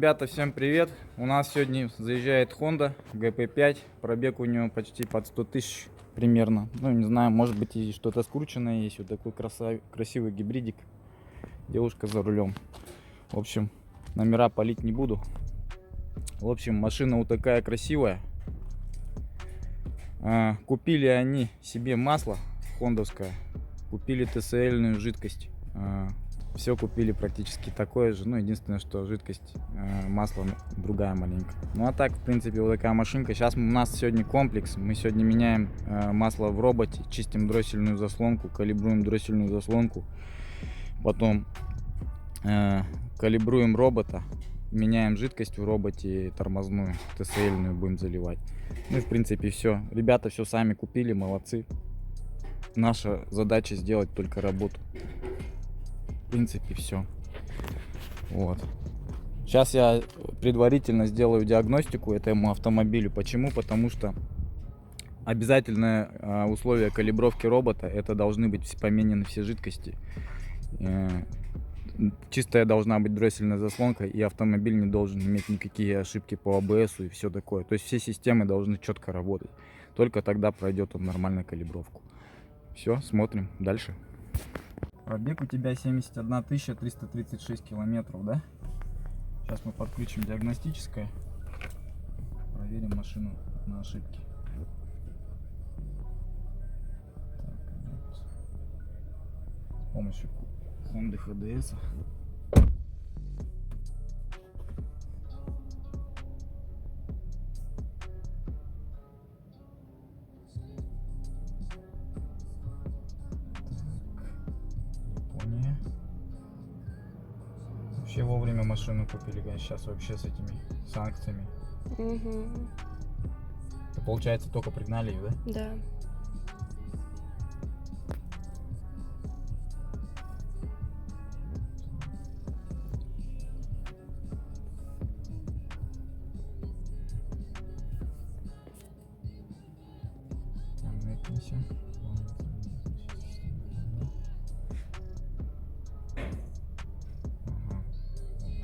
Ребята, всем привет! У нас сегодня заезжает Honda GP5. Пробег у него почти под 100 тысяч примерно. Ну, не знаю, может быть и что-то скрученное есть. Вот такой красивый гибридик. Девушка за рулем. В общем, номера палить не буду. В общем, машина вот такая красивая. Купили они себе масло хондовское. Купили ТСЛ-ную жидкость. Все купили практически такое же. Ну, единственное, что жидкость, масло другая маленько. Ну, а так, в принципе, вот такая машинка. Сейчас у нас сегодня комплекс. Мы сегодня меняем масло в роботе, чистим дроссельную заслонку, калибруем дроссельную заслонку. Потом калибруем робота, меняем жидкость в роботе тормозную, ТСЛ-ную будем заливать. Ну, и, в принципе, все. Ребята все сами купили, молодцы. Наша задача сделать только работу. В принципе, все. Вот. Сейчас я предварительно сделаю диагностику этому автомобилю. Почему? Потому что обязательное условие калибровки робота — это должны быть поменены все жидкости. Чистая должна быть дроссельная заслонка, и автомобиль не должен иметь никакие ошибки по АБС и все такое. То есть все системы должны четко работать. Только тогда пройдет он нормальную калибровку. Все, смотрим дальше. Пробег у тебя 71 336 километров, да? Сейчас мы подключим диагностическое. Проверим машину на ошибки. Так, с помощью Honda HDS. Вообще вовремя машину купили, конечно, сейчас вообще с этими санкциями. Угу. Это, получается, только пригнали ее, да? Да.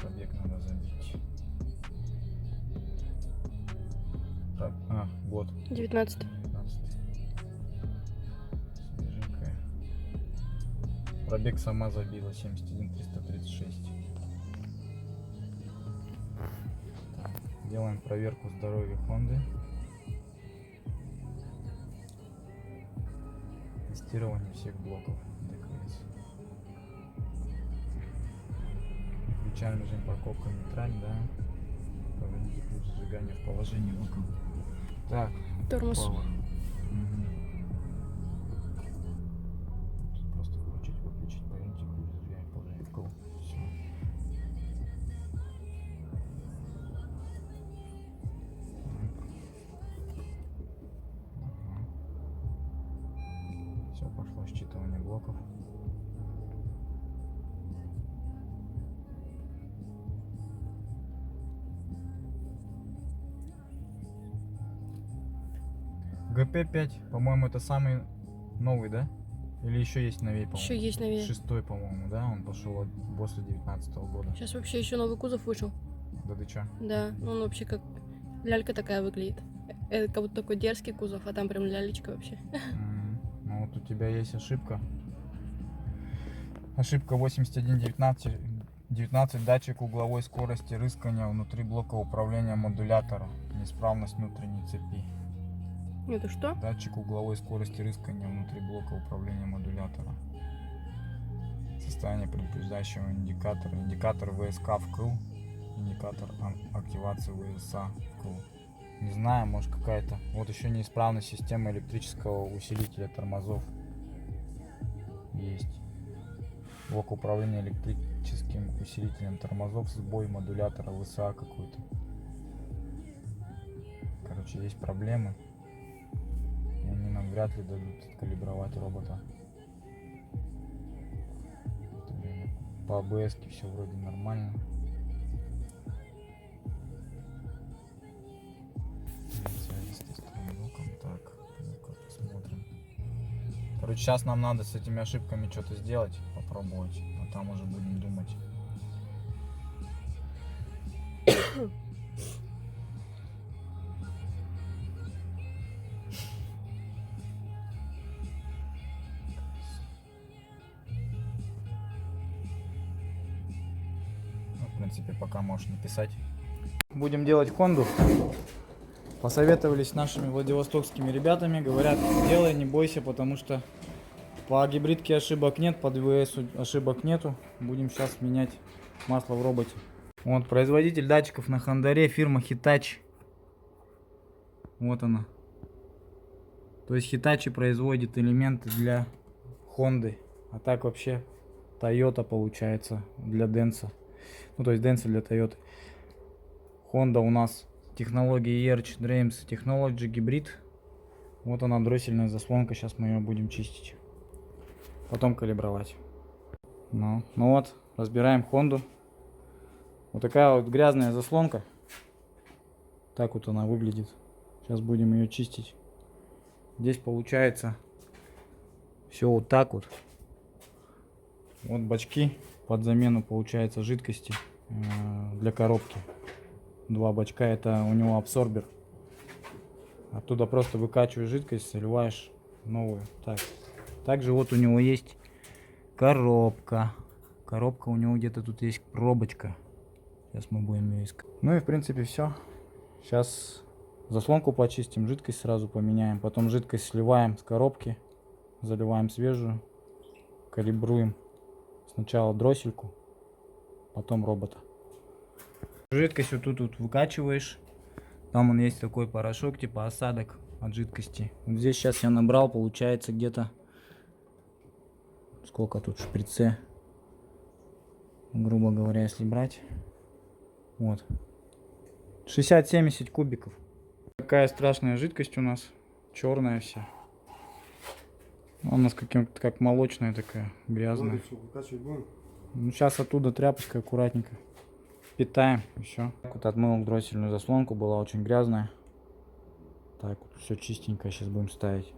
Пробег надо забить. Год. 19. Свеженькая. Пробег сама забила 71 336. Так, делаем проверку здоровья Honda. Тестирование всех блоков ДКС. Включаем режим парковка нейтраль, да. Поверните ключ зажигания в положении локом. Так, Тормоз. Power. Тут просто включить, выключить, поверните ключ зажигания в положении вкл. Все. Все, пошло считывание блоков. ГП5, по-моему, это самый новый, да? Или еще есть новее, по-моему? Еще есть новее. 6-й, по-моему, да? Он пошел после 19-го года. Сейчас вообще еще новый кузов вышел. Да ты че? Да, ну он вообще как лялька такая выглядит. Это как будто такой дерзкий кузов, а там прям лялечка вообще. Ну вот у тебя есть ошибка. Ошибка 8119. Датчик угловой скорости рыскания внутри блока управления модулятора. Неисправность внутренней цепи. Это что? Датчик угловой скорости рыскания внутри блока управления модулятора. Состояние предупреждающего индикатора. Индикатор ВСК вкл. Индикатор активации ВСА вкл. Не знаю, может какая-то. Вот еще неисправность системы электрического усилителя тормозов. Есть. Блок управления электрическим усилителем тормозов. Сбой модулятора ВСА какой-то. Короче, есть проблемы. И они нам вряд ли дадут калибровать робота. По АБС все вроде нормально. Так, посмотрим. Короче, сейчас нам надо с этими ошибками что-то сделать, попробовать, а там уже будем думать. В принципе, пока можешь не писать. Будем делать Хонду. Посоветовались с нашими владивостокскими ребятами. Говорят, делай, не бойся, потому что по гибридке ошибок нет, по ДВС ошибок нету. Будем сейчас менять масло в роботе. Вот производитель датчиков на Хондоре, фирма Hitachi. Вот она. То есть Hitachi производит элементы для Хонды. А так вообще Toyota получается для Денса. Ну то есть Денса для Toyota. Honda у нас технологии Erch Dreams Technology гибрид. Вот она, дроссельная заслонка. Сейчас мы ее будем чистить. Потом калибровать. Ну вот, разбираем Хонду. Вот такая вот грязная заслонка. Так вот она выглядит. Сейчас будем ее чистить. Здесь получается все вот так вот. Вот бачки под замену получается жидкости для коробки. Два бачка, это у него абсорбер. Оттуда просто выкачиваешь жидкость, заливаешь новую. Также вот у него есть коробка. Коробка у него где-то тут есть пробочка. Сейчас мы будем ее искать. Ну и в принципе все. Сейчас заслонку почистим, жидкость сразу поменяем. Потом жидкость сливаем с коробки. Заливаем свежую. Калибруем. Сначала дроссельку, потом робота. Жидкость вот тут выкачиваешь. Там он есть такой порошок, типа осадок от жидкости. Вот здесь сейчас я набрал, получается где-то... Сколько тут в шприце? Грубо говоря, если брать. Вот. 60-70 кубиков. Такая страшная жидкость у нас. Черная вся. Она у нас как молочная такая, грязная. Ну, сейчас оттуда тряпочкой аккуратненько питаем, и все. Вот отмыл дроссельную заслонку, была очень грязная. Так вот, все чистенько сейчас будем ставить.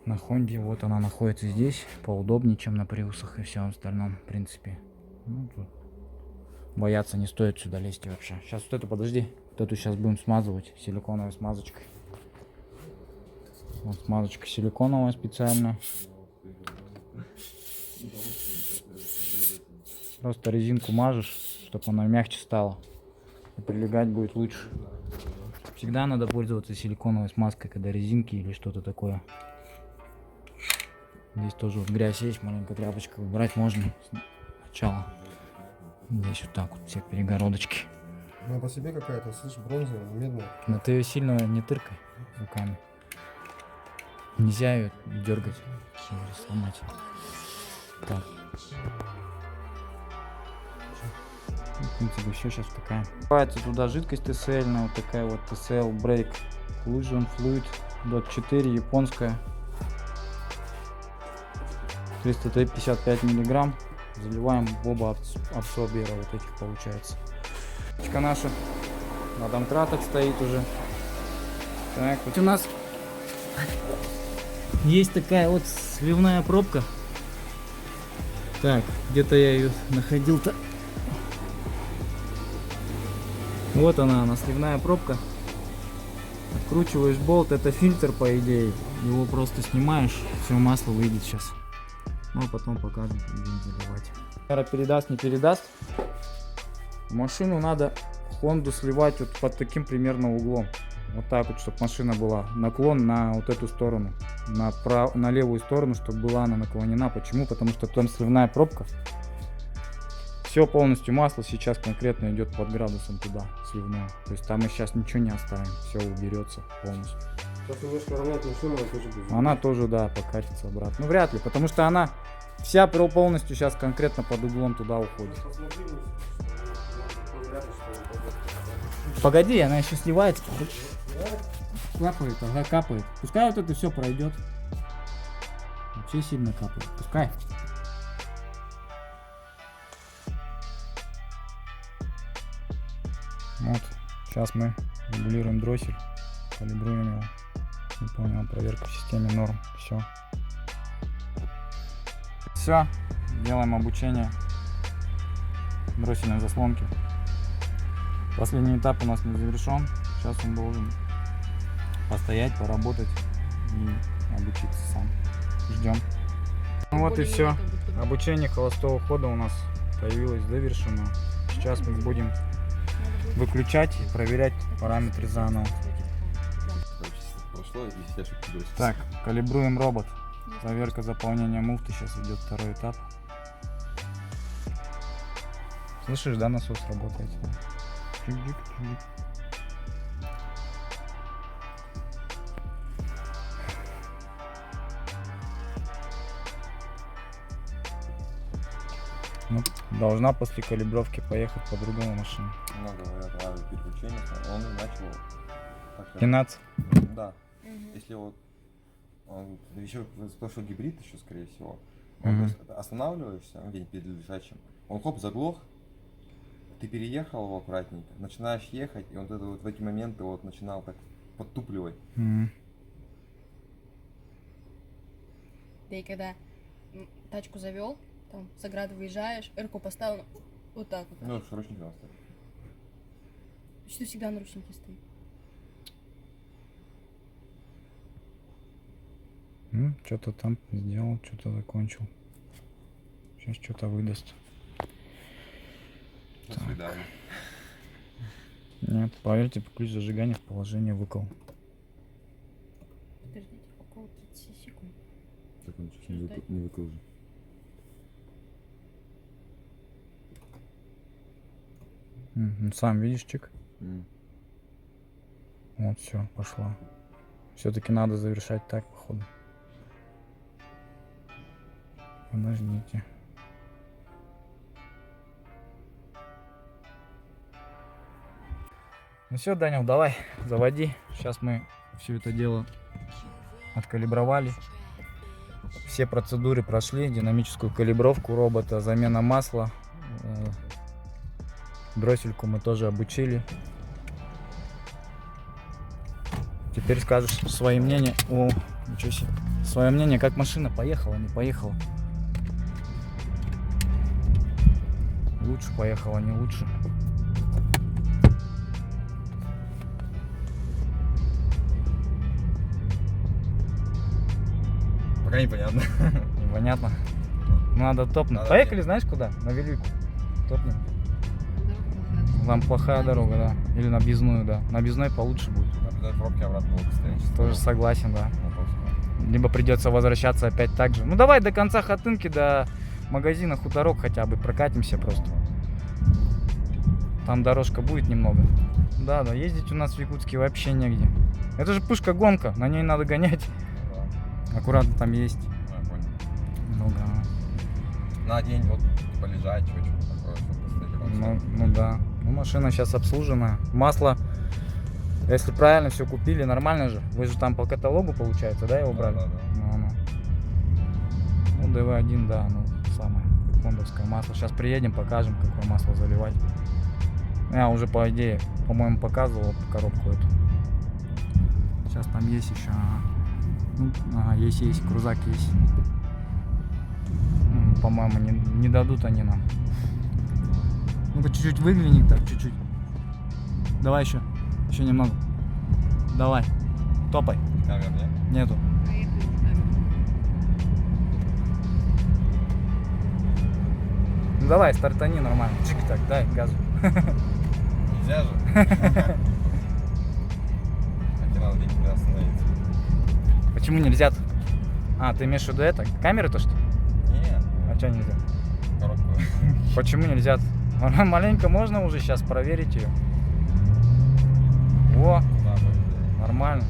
На Хонде, вот она находится здесь, поудобнее, чем на Приусах и всем остальном, в принципе. Ну, тут бояться не стоит сюда лезть вообще. Сейчас вот эту, подожди, вот эту сейчас будем смазывать силиконовой смазочкой. Вот смазочка силиконовая специальная. Просто резинку мажешь, чтобы она мягче стала. И прилегать будет лучше. Всегда надо пользоваться силиконовой смазкой, когда резинки или что-то такое. Здесь тоже вот грязь есть, маленькая тряпочка, убрать можно сначала. Здесь вот так вот все перегородочки. Она по себе какая-то, слышишь, бронзовая, медная. Но ты ее сильно не тыркай руками. Нельзя ее дергать, сломать. Так. В принципе, все сейчас такая. Добавится туда жидкость ТСЛ, вот такая вот TSL Break Collision Fluid DOT4, японская. 355 миллиграмм. Заливаем в оба абсорбера вот этих, получается. Наша на домкратах стоит уже. Так, вот у нас есть такая вот сливная пробка. Так, где-то я ее находил-то. Вот она сливная пробка. Откручиваешь болт, это фильтр по идее. Его просто снимаешь, все масло выйдет сейчас. Ну а потом покажем, как будем заливать. Передаст, не передаст. Машину надо Хонду сливать вот под таким примерно углом. Вот так вот, чтобы машина была наклон на вот эту сторону, на левую сторону, чтобы была она наклонена. Почему? Потому что там сливная пробка. Все полностью масло сейчас конкретно идет под градусом туда, сливное. То есть там мы сейчас ничего не оставим, все уберется полностью. Сейчас немножко равнять машину, она тоже будет. Она тоже, да, покатится обратно. Ну вряд ли, потому что она вся полностью сейчас конкретно под углом туда уходит. Погоди, она еще сливается. Капает, ага, капает. Пускай вот это все пройдет. Вообще сильно капает. Пускай. Вот. Сейчас мы регулируем дроссель. Калибруем его. Выполняем проверку в системе норм. Все. Все. Делаем обучение дроссельной заслонки. Последний этап у нас не завершен. Сейчас он должен постоять, поработать и обучиться сам. Ждем. Ну вот и все. Обучение холостого хода у нас появилось завершено. Сейчас мы будем выключать и проверять параметры заново. Прошло, и все ошибки бросились. Так, калибруем робот. Проверка заполнения муфты. Сейчас идет второй этап. Слышишь, да, насос работает? Чик-чик-чик. Ну, должна после калибровки поехать по-другому машина. Много говорят о переключениях, он начал... как-то- 15. Да. Если вот он еще то, что гибрид еще, скорее всего, Мгм. то есть останавливаешься где-нибудь перед лежачим, он хоп, заглох, ты переехал его аккуратненько, начинаешь ехать, и он это вот в эти моменты вот начинал так подтупливать. Ты когда тачку завел, там с ограды выезжаешь, эрку поставил, вот так вот. Ну, ручник надо ставить. Почти всегда на ручнике стоит. Что-то там сделал, что-то закончил. Сейчас что-то выдаст. До свидания. Нет, поверьте, ключ зажигания в положение выкол. Подождите, около 30 секунд. Так он чуть не не выкружен. Сам видишь, чик? Вот, все, пошла. Все-таки надо завершать так, походу. Подождите. Ну все, Данил, давай, заводи. Сейчас мы все это дело откалибровали. Все процедуры прошли, динамическую калибровку робота, замена масла. Дроссельку мы тоже обучили. Теперь скажешь свое мнение. О, ничего себе. Свое мнение, как машина поехала, не поехала. Лучше поехала, не лучше. Пока непонятно. Непонятно. Ну, надо топнуть. Надо Поехали, мне. знаешь куда? На Велику. Топнем. Там плохая дорога, да. Или на Объездную, да. На Объездной получше будет. Обязательно пробки обратно будут стоять. Тоже согласен, да. Вопрос. Либо придется возвращаться опять так же. Ну давай до конца Хотынки, до магазина Хуторок хотя бы прокатимся просто. Там дорожка будет немного. Да, да, ездить у нас в Якутске вообще негде. Это же пушка-гонка, на ней надо гонять. Да. Аккуратно там есть. Я понял. Ну да. На день вот полежать, что-то такое, чтобы Ну да. Ну машина сейчас обслужена. Масло, если правильно все купили, нормально же. Вы же там по каталогу, получается, да, его брали? Да, да, да. Ну, DV1, да, ну самое хондовское масло. Сейчас приедем, покажем, какое масло заливать. Я уже, по идее, по-моему, показывал коробку эту. Сейчас там есть еще. Ну, ага, есть, крузак есть. По-моему, не дадут они нам. Ну-ка, чуть-чуть выгляни, так, чуть-чуть. Давай еще немного. Давай, топай. Камер нет? Нету. Ну давай, стартани нормально. Чик так, дай газу. Нельзя же. Так и надо где-нибудь остановиться. Почему нельзя-то? А, ты имеешь в виду это? Камеры-то что? Нет, А что нельзя? коробку. Почему нельзя-то? Маленько можно уже сейчас проверить ее. О, Да, нормально.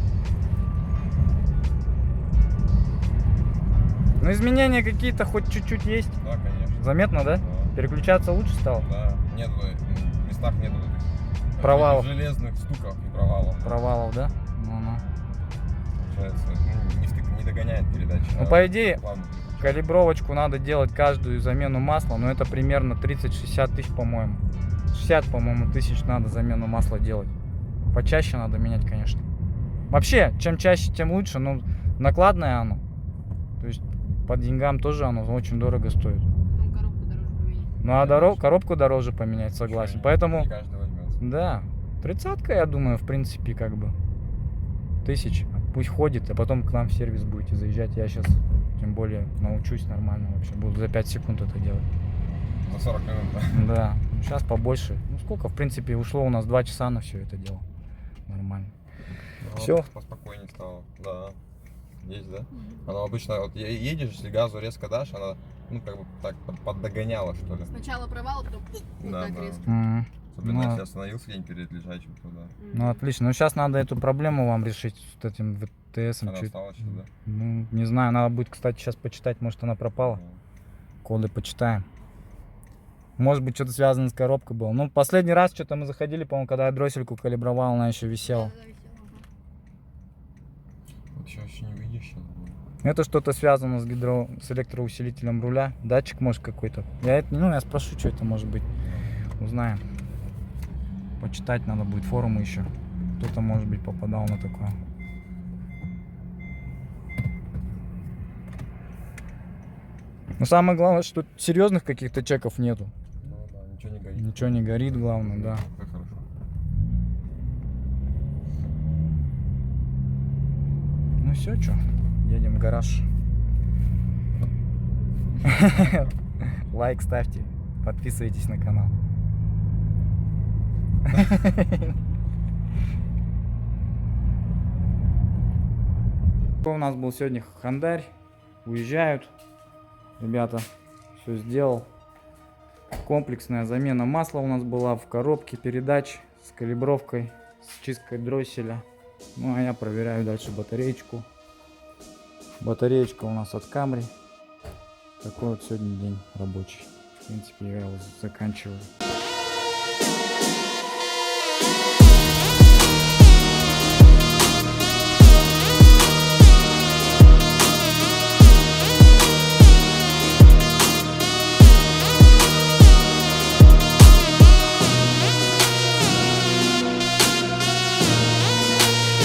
Ну изменения какие-то хоть чуть-чуть есть. да, конечно. Заметно, да? Да. Переключаться лучше стало? Да, нету, в местах нету этих Провалов. железных стуков и провалов. Провалов, да? Ну-ну. Получается, не догоняет передача. Ну, по идее, плавно переключается. калибровочку надо делать каждую замену масла, но это примерно 30-60 тысяч, по-моему. 60, по-моему, тысяч надо замену масла делать. Почаще надо менять, конечно. Вообще, чем чаще, тем лучше, но накладное оно. То есть по деньгам тоже оно очень дорого стоит. Там коробку дороже поменять. Ну а коробку дороже поменять, согласен. Не Поэтому каждый возьмется. Да, 30-ка, я думаю, в принципе, как бы 1000. Пусть ходит, а потом к нам в сервис будете заезжать. Я сейчас, тем более, научусь нормально вообще. Буду за 5 секунд это делать. За 40 минут, да? Да, сейчас побольше. Ну сколько, в принципе, ушло у нас 2 часа на все это дело. Нормально. Ну, Всё. вот поспокойнее стало. Да. Есть, да? Она обычно, вот едешь, если газу резко дашь, она, ну, как бы так поддогоняла, что ли. Сначала провал, потом вот Да, так да. резко. Особенно Ну, если остановился где-нибудь перед лежачим туда. Ну отлично. Ну сейчас надо эту проблему вам решить с этим ВТСом. Она осталась еще, да? Ну, не знаю, надо будет, кстати, сейчас почитать, может она пропала. Коды почитаем. Может быть, что-то связано с коробкой было. Ну, последний раз что-то мы заходили, по-моему, когда я дроссельку калибровал, она еще висела. Вот еще не увидишь сейчас. Это что-то связано с с электроусилителем руля. Датчик, может, какой-то. Я спрошу, что это может быть. Узнаем. Почитать надо будет форумы еще. Кто-то, может быть, попадал на такое. Но самое главное, что серьезных каких-то чеков нету. Ну да, ничего не горит. Ничего не горит, главное, да. Как хорошо. Ну все, что, едем в гараж. Лайк ставьте, подписывайтесь на канал. У нас был сегодня Хондарь. Уезжают. Ребята, все сделал. Комплексная замена масла у нас была в коробке передач с калибровкой, с чисткой дросселя. Ну а я проверяю дальше батареечку. Батареечка у нас от Camry. Такой вот сегодня день рабочий. В принципе, я его заканчиваю.